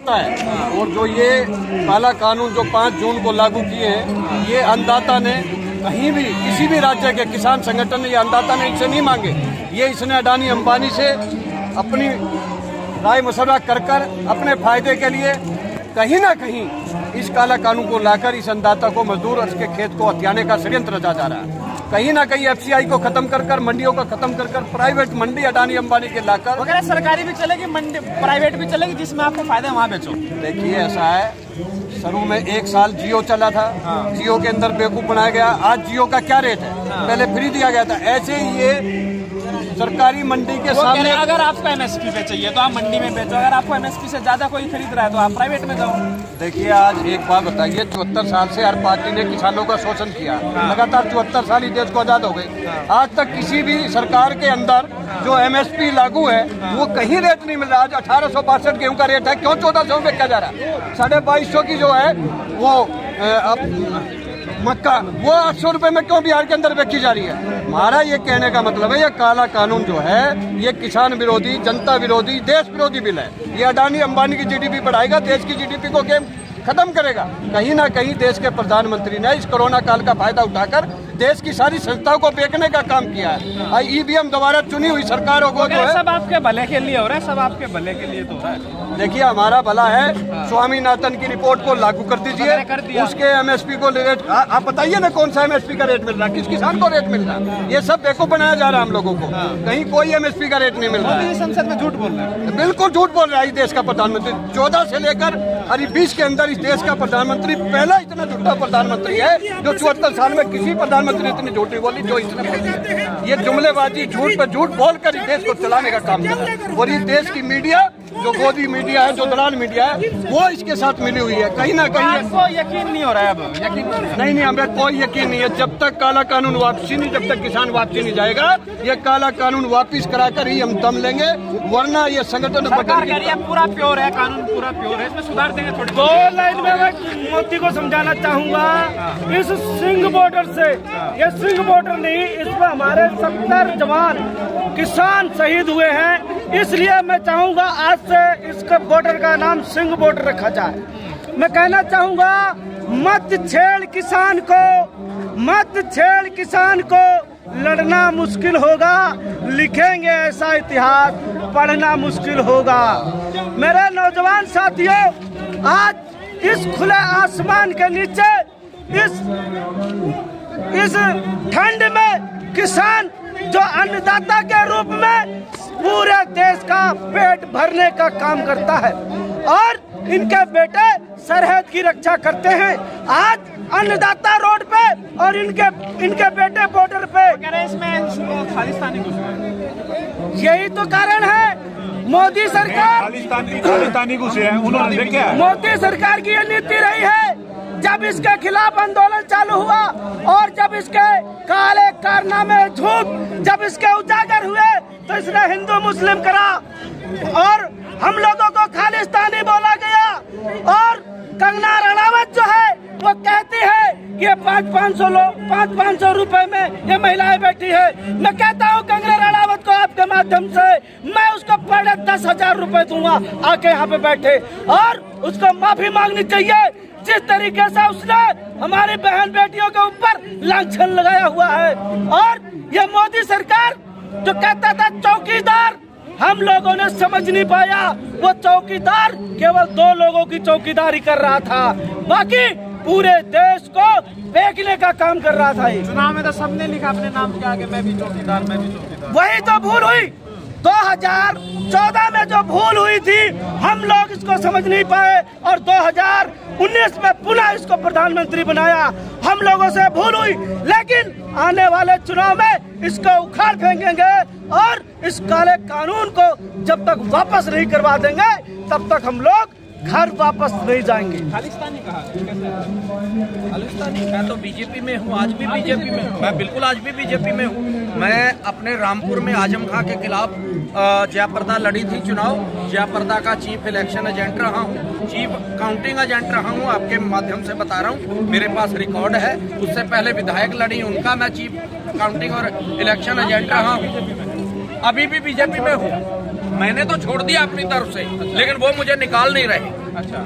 सकता है। और जो ये काला कानून जो 5 जून को लागू किए हैं, ये अन्नदाता ने कहीं भी किसी भी राज्य के किसान संगठन ने, ये अन्नदाता ने इनसे नहीं मांगे। ये इसने अडानी अंबानी से अपनी राय मशवरा कर अपने फायदे के लिए कहीं ना कहीं इस काला कानून को लाकर इस अन्नदाता को, मजदूर और उसके खेत को हथियाने का षड्यंत्र रचा जा रहा है। कहीं ना कहीं एफसीआई को खत्म कर मंडियों को खत्म कर प्राइवेट मंडी अडानी अंबानी के लाकर, वगैरह सरकारी भी चलेगी, मंडी प्राइवेट भी चलेगी, जिसमें आपको फायदा वहाँ बेचो। देखिए ऐसा है, शुरू में 1 साल जियो चला था, जियो के अंदर बेवकूफ बनाया गया। आज जियो का क्या रेट है? पहले फ्री दिया गया था। ऐसे ही ये सरकारी मंडी के सामने, अगर आपको एमएसपी पे चाहिए तो आप मंडी में बेचो, अगर आपको एमएसपी से ज्यादा कोई खरीद रहा है तो आप प्राइवेट में जाओ। देखिए आज एक बात बताइए, 74 साल से हर पार्टी ने किसानों का शोषण किया, लगातार 74 साल ही देश को आजाद हो गई। आज तक किसी भी सरकार के अंदर जो एमएसपी लागू है वो कहीं रेट नहीं मिल रहा। आज 1862 गेहूं का रेट है, क्यों 1400 में बेचा जा रहा है? 2250 की जो है वो मक्का वो 800 रुपए में क्यों बिहार के अंदर बेची जा रही है? हमारा ये कहने का मतलब है, ये काला कानून जो है ये किसान विरोधी, जनता विरोधी, देश विरोधी बिल है। ये अडानी अंबानी की जीडीपी बढ़ाएगा, देश की जीडीपी को खत्म करेगा। कहीं ना कहीं देश के प्रधानमंत्री ने इस कोरोना काल का फायदा उठाकर देश की सारी संस्थाओं को बेचने का काम किया है। ईवीएम द्वारा चुनी हुई सरकारों को जो है, सब आपके भले के लिए हो रहा है, सब आपके भले के लिए तो हो रहा है। देखिए हमारा भला है, स्वामीनाथन की रिपोर्ट को लागू कर दीजिए, उसके एमएसपी को रेट आप बताइए ना, कौन सा एमएसपी का रेट मिल रहा है, किस किसान को रेट मिल रहा है? ये सब बेवकूफ बनाया जा रहा है हम लोगों को। कहीं कोई एमएसपी का रेट नहीं मिल रहा है। संसद में झूठ बोल रहा है, बिल्कुल झूठ बोल रहा है देश का प्रधानमंत्री। 14 से लेकर 20 के अंदर इस देश का प्रधानमंत्री पहला इतना झूठा प्रधानमंत्री है, जो 74 साल में किसी प्रधानमंत्री इतनी झूठी बोली जो इसने बोली। ये जुमलेबाजी, झूठ पे झूठ बोलकर इस देश को चलाने का काम कर रहा है। और इस देश की मीडिया, जो गोदी मीडिया है, जो दलाल मीडिया है, वो इसके साथ मिली हुई है। कहीं ना कहीं आपको यकीन नहीं हो रहा है अब? यकीन नहीं, हमें कोई यकीन नहीं है। जब तक काला कानून वापसी नहीं, जब तक किसान वापसी नहीं जाएगा, ये काला कानून वापिस कराकर ही हम दम लेंगे, वरना ये संगठन पूरा प्योर है, कानून पूरा प्योर है, इसमें सुधार देंगे थोड़ी। 2 लाइन में मैं मोदी को समझाना चाहूँगा, इस सिंह बॉर्डर से, ये सिंह बॉर्डर नहीं, इसमें हमारे 70 जवान किसान शहीद हुए हैं। इसलिए मैं चाहूँगा आज से इसका बॉर्डर का नाम सिंह बॉर्डर रखा जाए। मैं कहना चाहूँगा, मत छेड़ किसान को, मत छेड़ किसान को, लड़ना मुश्किल होगा, लिखेंगे ऐसा इतिहास, पढ़ना मुश्किल होगा। मेरे नौजवान साथियों, आज इस खुले आसमान के नीचे, इस ठंड में किसान जो अन्नदाता के रूप में पूरे देश का पेट भरने का काम करता है और इनके बेटे सरहद की रक्षा करते हैं। आज अन्नदाता रोड पे और इनके बेटे बॉर्डर पे, इसमें खालिस्तानी घुस गए। यही तो कारण है मोदी सरकार, खालिस्तानी घुसे हैं उन्होंने। क्या मोदी सरकार की ये नीति रही है? जब इसके खिलाफ आंदोलन चालू हुआ और जब इसके काले कारनामे, झूठ जब इसके उजागर हुए, तो इसने हिंदू मुस्लिम करा और हम लोगों को खालिस्तानी बोला गया। और कंगना रनावत जो है वो कहती है कि 500 रुपए में ये महिलाएं बैठी है। मैं कहता हूँ कंगना रनावत को आपके माध्यम से, मैं उसको पर 10,000 रुपए दूंगा, आके यहाँ पे बैठे और उसको माफी मांगनी चाहिए जिस तरीके से उसने हमारी बहन बेटियों के ऊपर लांछन लगाया हुआ है। और ये मोदी सरकार जो कहता था चौकीदार, हम लोगों ने समझ नहीं पाया, वो चौकीदार केवल 2 लोगों की चौकीदारी कर रहा था, बाकी पूरे देश को बेचने का काम कर रहा था। चुनाव में तो सबने लिखा अपने नाम के आगे, मैं भी चौकीदार, मैं भी चौकीदार। वही तो भूल हुई 2014 में, जो भूल हुई थी हम लोग इसको समझ नहीं पाए और 2019 में पुनः इसको प्रधानमंत्री बनाया। हम लोगों से भूल हुई, लेकिन आने वाले चुनाव में इसको उखाड़ फेंकेंगे और इस काले कानून को जब तक वापस नहीं करवा देंगे तब तक हम लोग घर वापस नहीं जाएंगे। खालिस्तानी कहा? खालिस्तानी, मैं तो बीजेपी में हूँ, आज भी बीजेपी में हूँ, मैं बिल्कुल आज भी बीजेपी में हूँ। मैं अपने रामपुर में आजम खां के खिलाफ जयाप्रदा लड़ी थी चुनाव, जयाप्रदा का चीफ इलेक्शन एजेंट रहा हूँ, चीफ काउंटिंग एजेंट रहा हूँ, आपके माध्यम से बता रहा हूँ, मेरे पास रिकॉर्ड है। उससे पहले विधायक लड़ी, उनका मैं चीफ काउंटिंग और इलेक्शन एजेंट रहा हूँ। अभी भी बीजेपी में हूँ। मैंने तो छोड़ दिया अपनी तरफ से, लेकिन वो मुझे निकाल नहीं रहे। अच्छा,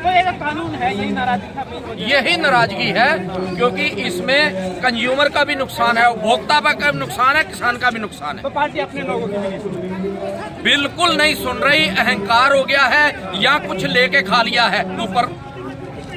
तो ये कानून है, यही नाराजगी था, यही नाराजगी है, क्योंकि इसमें कंज्यूमर का भी नुकसान है, उपभोक्ता का भी नुकसान है, किसान का भी नुकसान है। तो पार्टी अपने लोगों की भी नहीं सुन रही, बिल्कुल नहीं सुन रही। अहंकार हो गया है या कुछ लेके खा लिया है ऊपर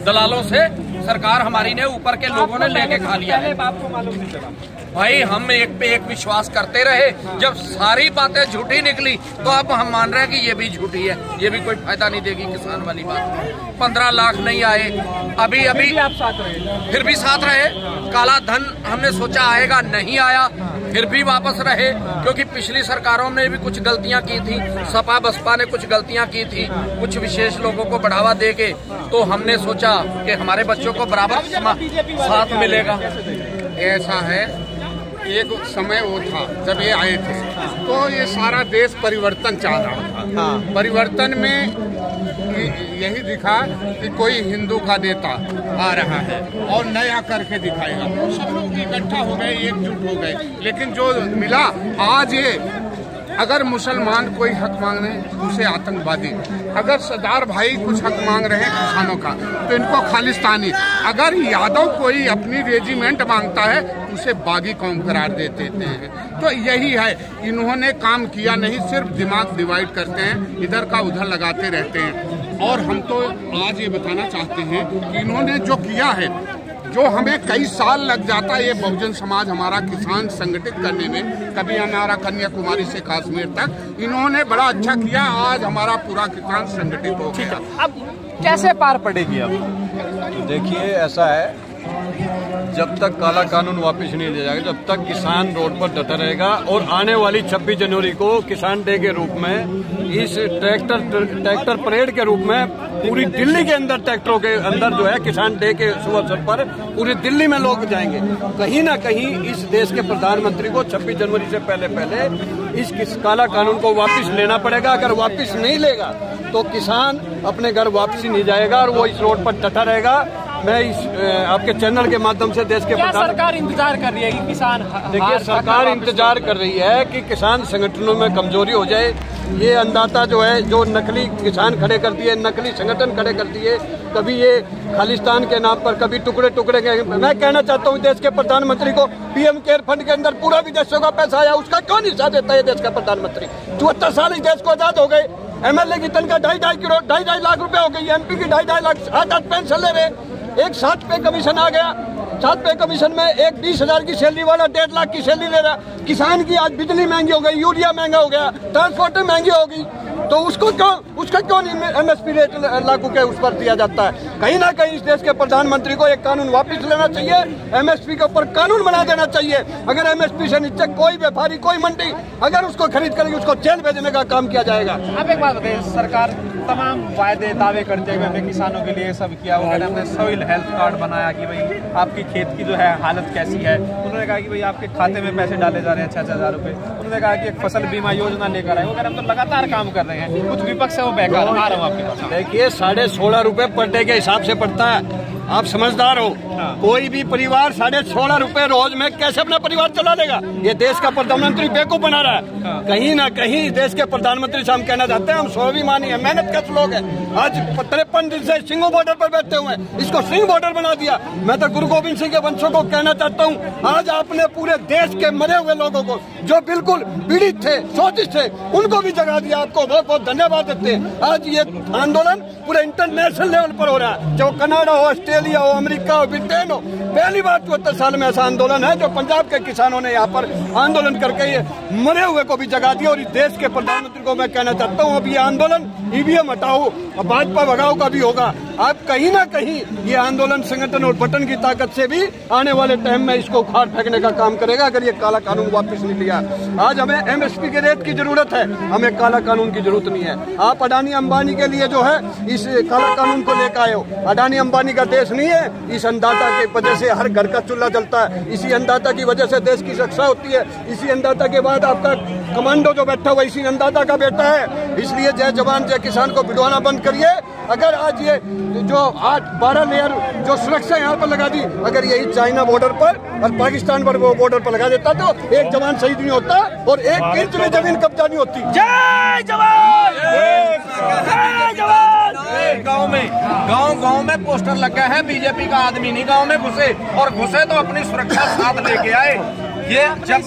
दलालों से। सरकार हमारी ने ऊपर के लोगों ने लेके खा लिया है। आपको मालूम नहीं चला भाई, हम एक पे एक विश्वास करते रहे, जब सारी बातें झूठी निकली तो अब हम मान रहे हैं कि ये भी झूठी है, ये भी कोई फायदा नहीं देगी किसान वाली बात। 15 लाख नहीं आए, अभी आप साथ रहे, फिर भी साथ रहे। काला धन हमने सोचा आएगा, नहीं आया, फिर भी वापस रहे, क्योंकि पिछली सरकारों ने भी कुछ गलतियां की थी, सपा बसपा ने कुछ गलतियां की थी, कुछ विशेष लोगों को बढ़ावा देके, तो हमने सोचा कि हमारे बच्चों को बराबर साथ मिलेगा। ऐसा है, एक समय वो था जब ये आए थे, तो ये सारा देश परिवर्तन चाह रहा था। परिवर्तन में यही दिखा कि कोई हिंदू का नेता आ रहा है और नया करके दिखाएगा। सब लोग इकट्ठा हो गए, एकजुट हो गए, लेकिन जो मिला आज ये, अगर मुसलमान कोई हक मांग रहे हैं उसे आतंकवादी, अगर सरदार भाई कुछ हक मांग रहे हैं किसानों का तो इनको खालिस्तानी, अगर यादव कोई अपनी रेजिमेंट मांगता है उसे बागी कौम करार देते हैं। तो यही है, इन्होंने काम किया नहीं, सिर्फ दिमाग डिवाइड करते हैं, इधर का उधर लगाते रहते हैं। और हम तो आज ये बताना चाहते हैं कि इन्होंने जो किया है, जो हमें कई साल लग जाता है ये बहुजन समाज हमारा किसान संगठित करने में, कभी हमारा कन्याकुमारी से कश्मीर तक, इन्होंने बड़ा अच्छा किया। आज हमारा पूरा किसान संगठित हो गया। अब कैसे पार पड़ेगी? अब देखिए, ऐसा है, जब तक काला कानून वापस नहीं लिया जाएगा जब तक किसान रोड पर डटा रहेगा। और आने वाली 26 जनवरी को किसान डे के रूप में, इस ट्रैक्टर परेड के रूप में पूरी दिल्ली के अंदर, ट्रैक्टरों के अंदर जो है किसान डे के शुभ अवसर पर पूरी दिल्ली में लोग जाएंगे। कहीं ना कहीं इस देश के प्रधानमंत्री को 26 जनवरी से पहले इस काला कानून को वापस लेना पड़ेगा। अगर वापस नहीं लेगा तो किसान अपने घर वापसी नहीं जाएगा और वो इस रोड पर डटा रहेगा। मैं इस आपके चैनल के माध्यम से देश के सरकार इंतजार कर रही है कि किसान, देखिए, सरकार इंतजार कर रही है कि किसान संगठनों में कमजोरी हो जाए। ये अन्नदाता जो है, जो नकली किसान खड़े करती है, नकली संगठन खड़े करती है, कभी ये खालिस्तान के नाम पर, कभी टुकड़े टुकड़े के। मैं कहना चाहता हूँ देश के प्रधानमंत्री को, पीएम केयर फंड के अंदर पूरा विदेशों का पैसा आया, उसका क्यों नहीं हिस्सा देता है देश का प्रधानमंत्री? 74 साल इस देश को आजाद हो गए। MLA की तनख्वाह 2.5 लाख रुपए हो गई, MP की 2.5 लाख, 8 पेंशन ले रहे। एक 7 पे कमीशन आ गया, 7 पे कमीशन में एक 20,000 की सैलरी वाला 1.5 लाख की सैलरी ले रहा। किसान की आज बिजली महंगी हो गई, यूरिया महंगा हो गया, ट्रांसपोर्ट महंगी होगी, तो उसका क्यों नहीं MSP रेट लागू के उस पर दिया जाता है? कहीं ना कहीं इस देश के प्रधानमंत्री को एक कानून वापस लेना चाहिए, MSP के ऊपर कानून बना देना चाहिए। अगर MSP से नीचे कोई व्यापारी, कोई मंडी अगर उसको खरीद करेगी, उसको जेल भेजने का काम किया जाएगा। अब एक बात बताइए, सरकार तमाम वायदे दावे करते हुए हमने किसानों के लिए सब किया हुआ है, हमने सॉइल हेल्थ कार्ड बनाया कि भाई आपकी खेत की जो है हालत कैसी है। उन्होंने कहा कि भाई आपके खाते में पैसे डाले जा रहे हैं 6-6 हज़ार रुपये। उन्होंने कहा कि एक फसल बीमा योजना लेकर आए, वगैरह। हम तो लगातार काम कर रहे हैं, कुछ विपक्ष है वो बेकार। आ रहा हूँ आपके पास। देखिए, 16.5 रुपए पर डे के हिसाब से पड़ता है। आप समझदार हो, कोई भी परिवार 16.5 रुपए रोज में कैसे अपना परिवार चला लेगा? ये देश का प्रधानमंत्री बेवकूफ बना रहा है। कहीं ना कहीं देश के प्रधानमंत्री से हम कहना चाहते हैं, हम स्वाभिमानी है, मेहनत कश लोग हैं। आज 53 दिन से सिंघू बॉर्डर पर बैठे हुए हैं, इसको सिंह बॉर्डर बना दिया। मैं तो गुरु गोविंद सिंह के वंशों को कहना चाहता हूँ, आज आपने पूरे देश के मरे हुए लोगों को, जो बिल्कुल पीड़ित थे, शोषित थे, उनको भी जगा दिया। आपको बहुत बहुत धन्यवाद देते हैं। आज ये आंदोलन पूरे इंटरनेशनल लेवल पर हो रहा है, जो कनाडा हो, ऑस्ट्रेलिया हो, अमेरिका हो, ब्रिटेन हो। पहली बार 74 साल में ऐसा आंदोलन है जो पंजाब के किसानों ने यहाँ पर आंदोलन करके ये मरे हुए को भी जगा दिया। और इस देश के प्रधानमंत्री को मैं कहना चाहता हूँ, अब ये आंदोलन EVM हटाओ और भाजपा भगाओ का भी होगा। आप कहीं ना कहीं ये आंदोलन संगठन और बटन की ताकत से भी आने वाले टाइम में इसको उखाड़ फेंकने का काम करेगा, अगर ये काला कानून वापस नहीं लिया। आज हमें MSP के रेट की जरूरत है, हमें काला कानून की जरूरत नहीं है। आप अडानी अंबानी के लिए जो है इस काला कानून को लेकर आए हो। अडानी अंबानी का देश नहीं है। इस अन्नदाता की वजह से हर घर का चूल्हा जलता है, इसी अन्नदाता की वजह से देश की रक्षा होती है, इसी अन्नदाता के बाद आपका कमांडो जो बैठा हुआ इसी अन्नदाता का बेटा है। इसलिए जय जवान जय किसान को भिड़वाना बंद करिए। अगर आज ये जो 8-12 लेयर जो सुरक्षा यहाँ पर लगा दी, अगर यही चाइना बॉर्डर पर और पाकिस्तान पर वो बॉर्डर पर लगा देता तो एक जवान शहीद नहीं होता और 1 इंच में जमीन कब्जा नहीं होती। जय जवान, जय जवान। गांव में, गांव में पोस्टर लगा है बीजेपी का आदमी नहीं गांव में घुसे, और घुसे तो अपनी सुरक्षा साथ लेके आए। ये जब